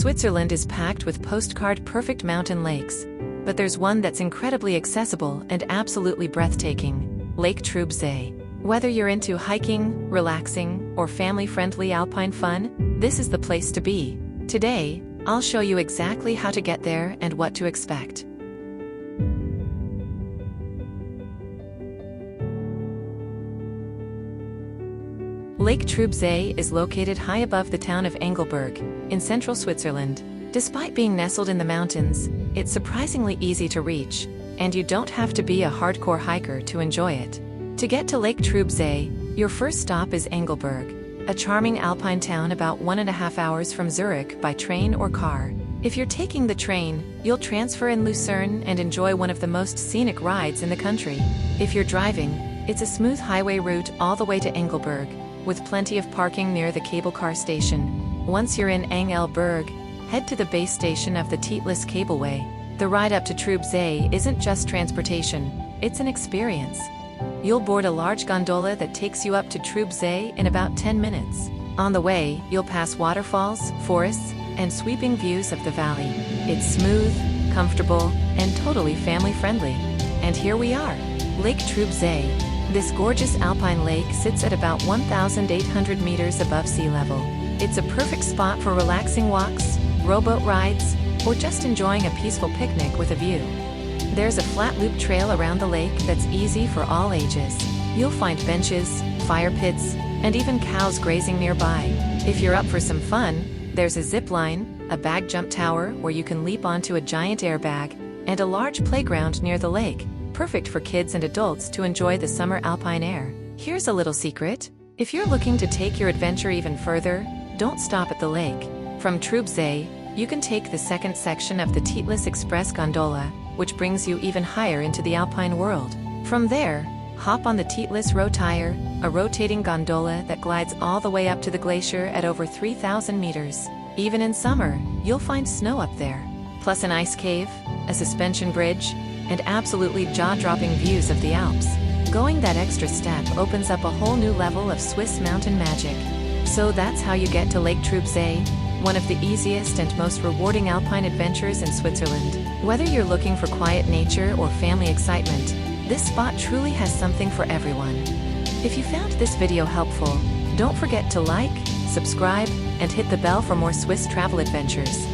Switzerland is packed with postcard-perfect mountain lakes, but there's one that's incredibly accessible and absolutely breathtaking: Lake Trübsee. Whether you're into hiking, relaxing, or family-friendly alpine fun, this is the place to be. Today, I'll show you exactly how to get there and what to expect. Lake Trübsee is located high above the town of Engelberg, in central Switzerland. Despite being nestled in the mountains, it's surprisingly easy to reach, and you don't have to be a hardcore hiker to enjoy it. To get to Lake Trübsee, your first stop is Engelberg, a charming alpine town about 1.5 hours from Zurich by train or car. If you're taking the train, you'll transfer in Lucerne and enjoy one of the most scenic rides in the country. If you're driving, it's a smooth highway route all the way to Engelberg, with plenty of parking near the cable car station. Once you're in Engelberg, head to the base station of the Titlis cableway. The ride up to Trübsee isn't just transportation, it's an experience. You'll board a large gondola that takes you up to Trübsee in about 10 minutes. On the way, you'll pass waterfalls, forests, and sweeping views of the valley. It's smooth, comfortable, and totally family-friendly. And here we are, Lake Trübsee. This gorgeous alpine lake sits at about 1,800 meters above sea level. It's a perfect spot for relaxing walks, rowboat rides, or just enjoying a peaceful picnic with a view. There's a flat loop trail around the lake that's easy for all ages. You'll find benches, fire pits, and even cows grazing nearby. If you're up for some fun, there's a zip line, a bag jump tower where you can leap onto a giant airbag, and a large playground near the lake, perfect for kids and adults to enjoy the summer alpine air. Here's a little secret: if you're looking to take your adventure even further, don't stop at the lake. From Trübsee, you can take the second section of the Titlis Express gondola, which brings you even higher into the alpine world. From there, hop on the Titlis Rotair, a rotating gondola that glides all the way up to the glacier at over 3,000 meters. Even in summer, you'll find snow up there, plus an ice cave, a suspension bridge, and absolutely jaw-dropping views of the Alps. Going that extra step opens up a whole new level of Swiss mountain magic. So that's how you get to Lake Trübsee, one of the easiest and most rewarding alpine adventures in Switzerland. Whether you're looking for quiet nature or family excitement, this spot truly has something for everyone. If you found this video helpful, don't forget to like, subscribe, and hit the bell for more Swiss travel adventures.